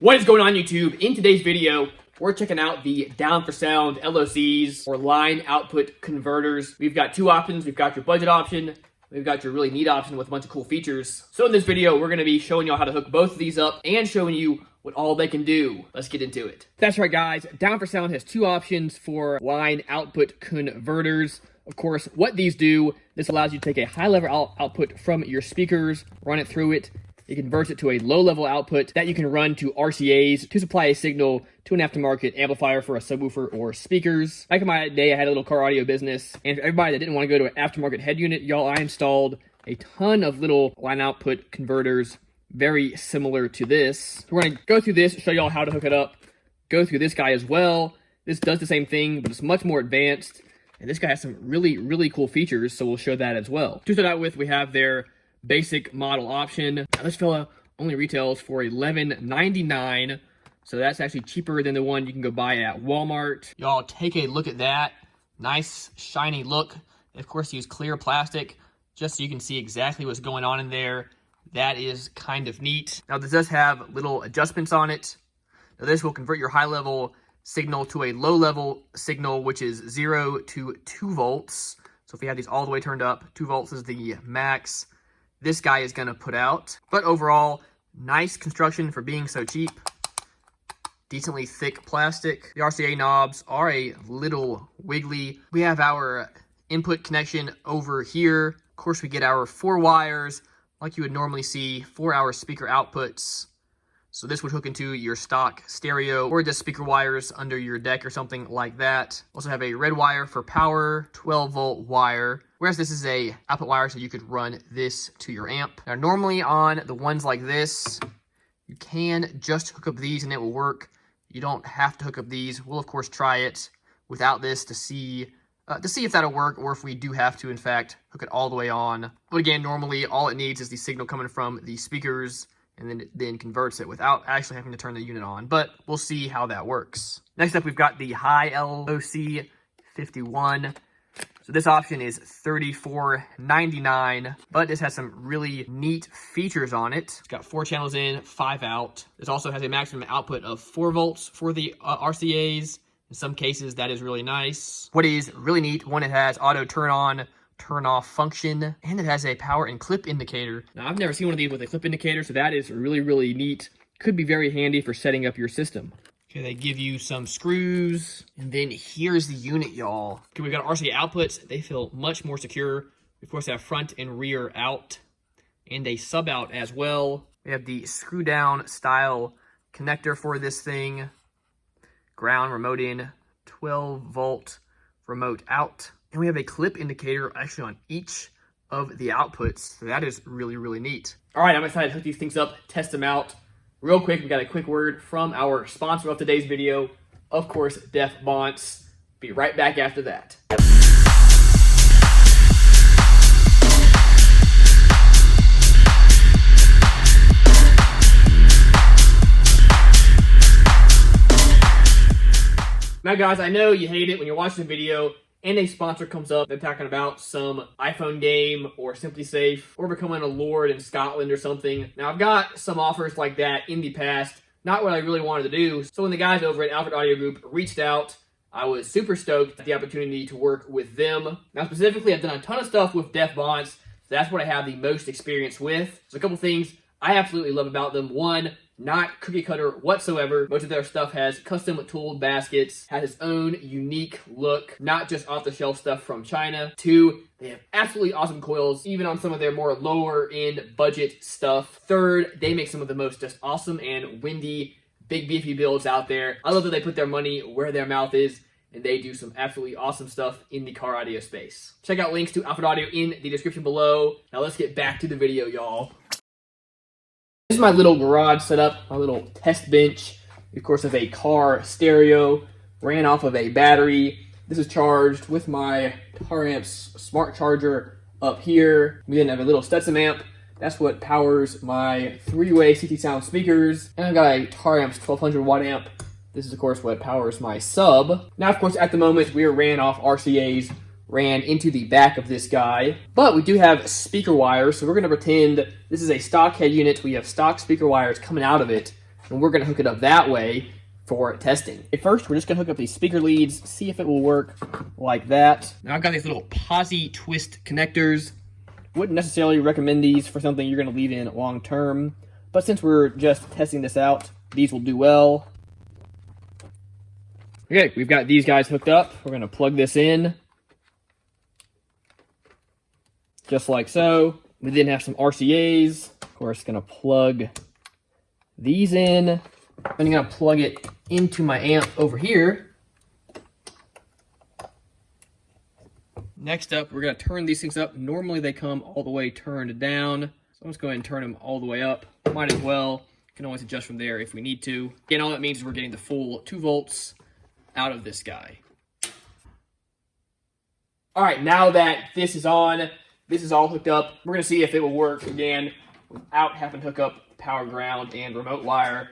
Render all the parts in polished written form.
What is going on, YouTube? In today's video, we're checking out the Down for Sound LOCs, or line output converters. We've got two options. We've got your budget option. We've got your really neat option with a bunch of cool features. So in this video, we're going to be showing you how to hook both of these up and showing you what all they can do. Let's get into it. That's right, guys. Down for Sound has two options for line output converters. Of course, what these do, this allows you to take a high-level output from your speakers, run it through it. It converts it to a low-level output that you can run to RCAs to supply a signal to an aftermarket amplifier for a subwoofer or speakers. Back in my day, I had a little car audio business, and for everybody that didn't want to go to an aftermarket head unit, y'all, I installed a ton of little line output converters very similar to this. So we're going to go through this, show y'all how to hook it up, go through this guy as well. This does the same thing, but it's much more advanced, and this guy has some really cool features, so we'll show that as well. To start out with, we have their basic model option. Now, this fella only retails for $11.99, so that's actually cheaper than the one you can go buy at Walmart. Y'all, take a look at that. Nice shiny look. Of course, use clear plastic just so you can see exactly what's going on in there. That is kind of neat. Now, this does have little adjustments on it. Now, this will convert your high-level signal to a low-level signal, which is 0 to 2 volts. So if you have these all the way turned up, 2 volts is the max this guy is going to put out. But overall, nice construction for being so cheap. Decently thick plastic. The RCA knobs are a little wiggly. We have our input connection over here. Of course, we get our 4 wires like you would normally see for our speaker outputs. So this would hook into your stock stereo or just speaker wires under your deck or something like that. Also have a red wire for power, 12-volt wire, whereas this is a output wire, so you could run this to your amp. Now, normally on the ones like this, you can just hook up these and it will work. You don't have to hook up these. We'll, of course, try it without this to see if that'll work, or if we do have to, in fact, hook it all the way on. But again, normally all it needs is the signal coming from the speakers, and then converts it without actually having to turn the unit on. But we'll see how that works. Next up, we've got the HiLOC-5i. So this option is $34.99, but this has some really neat features on it. It's got 4 channels in, 5 out. This also has a maximum output of 4 volts for the RCAs. In some cases, that is really nice. What is really neat, one, it has auto turn on, turn off function, and it has a power and clip indicator. Now, I've never seen one of these with a clip indicator, so that is really neat. Could be very handy for setting up your system. Okay, they give you some screws, and then here's the unit, y'all. Okay, we've got RCA outputs. They feel much more secure. We, of course, have front and rear out, and a sub out as well. We have the screw down style connector for this thing. Ground, remote in, 12-volt remote out. And we have a clip indicator actually on each of the outputs. So that is really neat. All right, I'm excited to hook these things up, test them out. Real quick, we got a quick word from our sponsor of today's video, of course, Def Bonts. Be right back after that. Now, guys, I know you hate it when you're watching the video and a sponsor comes up, they're talking about some iPhone game or Simply Safe or becoming a lord in Scotland or something. Now, I've got some offers like that in the past, not what I really wanted to do. So when the guys over at Alfred Audio Group reached out, I was super stoked at the opportunity to work with them. Now, specifically, I've done a ton of stuff with Def Bonts, so that's what I have the most experience with. So a couple things I absolutely love about them. One, not cookie cutter whatsoever. Most of their stuff has custom tooled baskets, has its own unique look, not just off-the-shelf stuff from China. 2, they have absolutely awesome coils, even on some of their more lower-end budget stuff. 3rd, they make some of the most just awesome and windy, big beefy builds out there. I love that they put their money where their mouth is, and they do some absolutely awesome stuff in the car audio space. Check out links to Alfred Audio in the description below. Now let's get back to the video, y'all. This is my little garage setup, my little test bench. Of course, have a car stereo, ran off of a battery. This is charged with my Taramps smart charger up here. We then have a little Stetson amp. That's what powers my 3-way CT sound speakers. And I've got a Taramps 1200 watt amp. This is, of course, what powers my sub. Now, of course, at the moment, we are ran off RCAs ran into the back of this guy. But we do have speaker wires, so we're going to pretend this is a stock head unit. We have stock speaker wires coming out of it. and we're going to hook it up that way for testing. First, we're just going to hook up these speaker leads, see if it will work like that. Now I've got these little posi twist connectors. Wouldn't necessarily recommend these for something you're going to leave in long term, but since we're just testing this out, these will do well. Okay, we've got these guys hooked up. We're going to plug this in, just like so. We then have some RCAs. Of course, going to plug these in. I'm going to plug it into my amp over here. Next up, we're going to turn these things up. Normally they come all the way turned down, so I'm just going to turn them all the way up. Might as well. Can always adjust from there if we need to. Again, all that means is we're getting the full 2 volts out of this guy. All right, now that this is on, this is all hooked up. We're going to see if it will work again without having to hook up power, ground, and remote wire.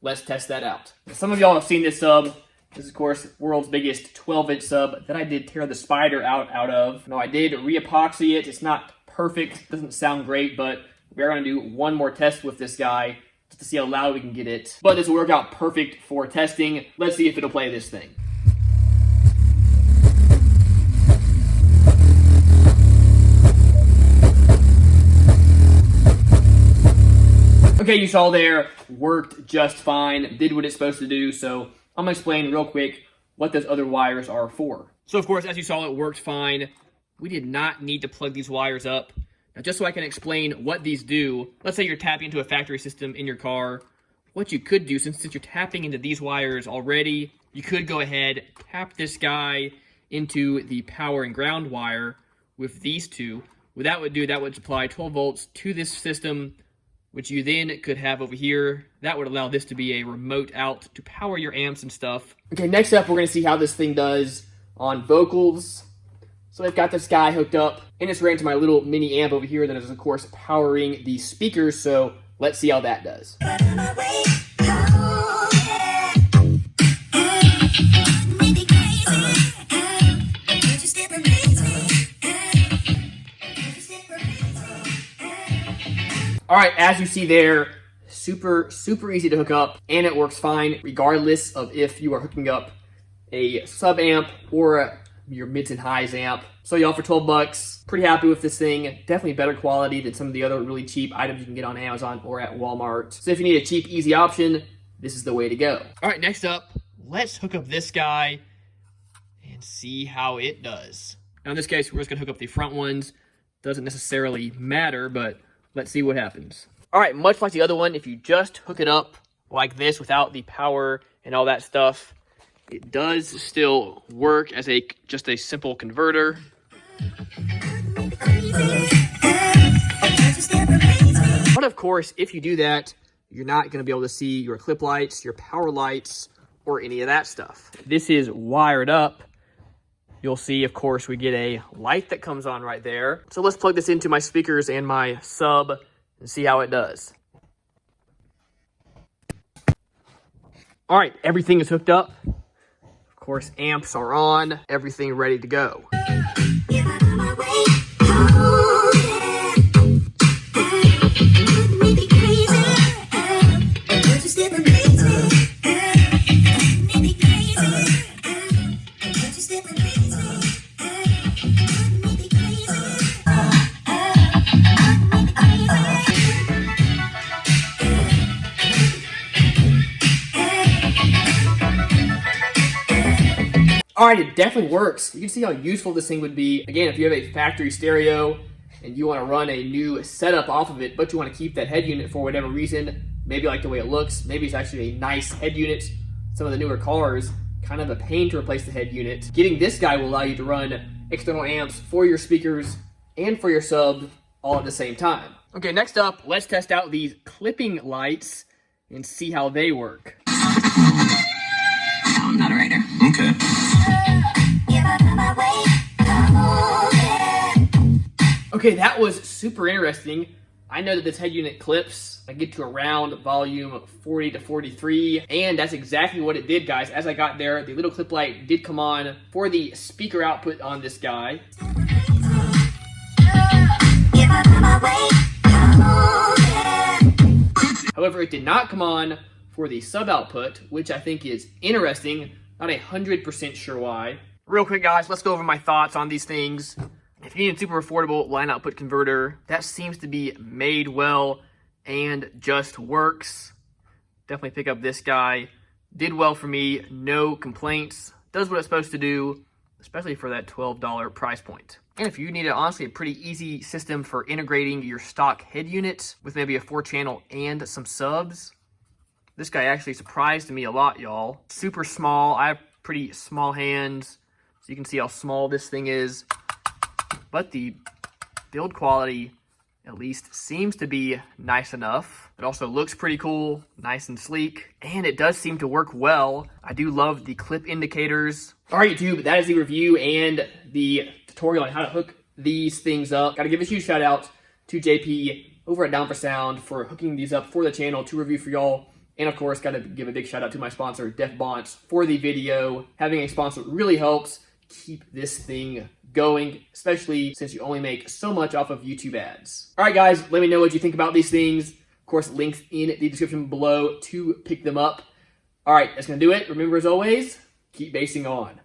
Let's test that out. Some of y'all have seen this sub. This is, of course, world's biggest 12-inch sub that I did tear the spider out of. Now, I did re-epoxy it. It's not perfect. Doesn't sound great, but we're going to do one more test with this guy just to see how loud we can get it. But this will work out perfect for testing. Let's see if it'll play this thing. Okay, you saw there, worked just fine, did what it's supposed to do, so I'm going to explain real quick what those other wires are for. So, of course, as you saw, it worked fine. We did not need to plug these wires up. Now, just so I can explain what these do, let's say you're tapping into a factory system in your car. What you could do, since you're tapping into these wires already, you could go ahead, tap this guy into the power and ground wire with these two. What that would do, that would supply 12 volts to this system, which you then could have over here. That would allow this to be a remote out to power your amps and stuff. Okay, next up, we're going to see how this thing does on vocals. So I've got this guy hooked up, and it's ran to my little mini amp over here that is, of course, powering the speakers. So let's see how that does. All right, as you see there, super easy to hook up, and it works fine regardless of if you are hooking up a sub amp or your mids and highs amp. So y'all, for 12 bucks, pretty happy with this thing. Definitely better quality than some of the other really cheap items you can get on Amazon or at Walmart. So if you need a cheap, easy option, this is the way to go. All right, next up, let's hook up this guy and see how it does. Now in this case, we're just gonna hook up the front ones. Doesn't necessarily matter, but let's see what happens. All right, much like the other one, if you just hook it up like this without the power and all that stuff, it does still work as just a simple converter. But of course, if you do that, you're not going to be able to see your clip lights, your power lights, or any of that stuff. This is wired up. You'll see, of course, we get a light that comes on right there. So let's plug this into my speakers and my sub and see how it does. All right, everything is hooked up. Of course, amps are on, everything ready to go. All right, it definitely works. You can see how useful this thing would be. Again, if you have a factory stereo and you want to run a new setup off of it, but you want to keep that head unit for whatever reason, maybe you like the way it looks, maybe it's actually a nice head unit. Some of the newer cars, kind of a pain to replace the head unit. Getting this guy will allow you to run external amps for your speakers and for your sub all at the same time. Okay, next up, let's test out these clipping lights and see how they work. I'm not a writer. Okay. Okay, that was super interesting. I know that this head unit clips. I get to around volume 40 to 43, and that's exactly what it did, guys. As I got there, the little clip light did come on for the speaker output on this guy. However, it did not come on for the sub output, which I think is interesting. Not 100% sure why. Real quick, guys, let's go over my thoughts on these things. If you need a super affordable line output converter that seems to be made well and just works, definitely pick up this guy. Did well for me, no complaints. Does what it's supposed to do, especially for that $12 price point. And if you need honestly a pretty easy system for integrating your stock head unit with maybe a 4-channel and some subs, this guy actually surprised me a lot, y'all. Super small. I have pretty small hands, so you can see how small this thing is. But the build quality at least seems to be nice enough. It also looks pretty cool, nice and sleek, and it does seem to work well. I do love the clip indicators. All right, YouTube, that is the review and the tutorial on how to hook these things up. Gotta give a huge shout out to JP over at Down for Sound for hooking these up for the channel to review for y'all. And of course, gotta give a big shout out to my sponsor, Def Bonts, for the video. Having a sponsor really helps keep this thing going, especially since you only make so much off of YouTube ads. All right, guys, let me know what you think about these things. Of course, links in the description below to pick them up. All right, that's gonna do it. Remember, as always, keep basing on.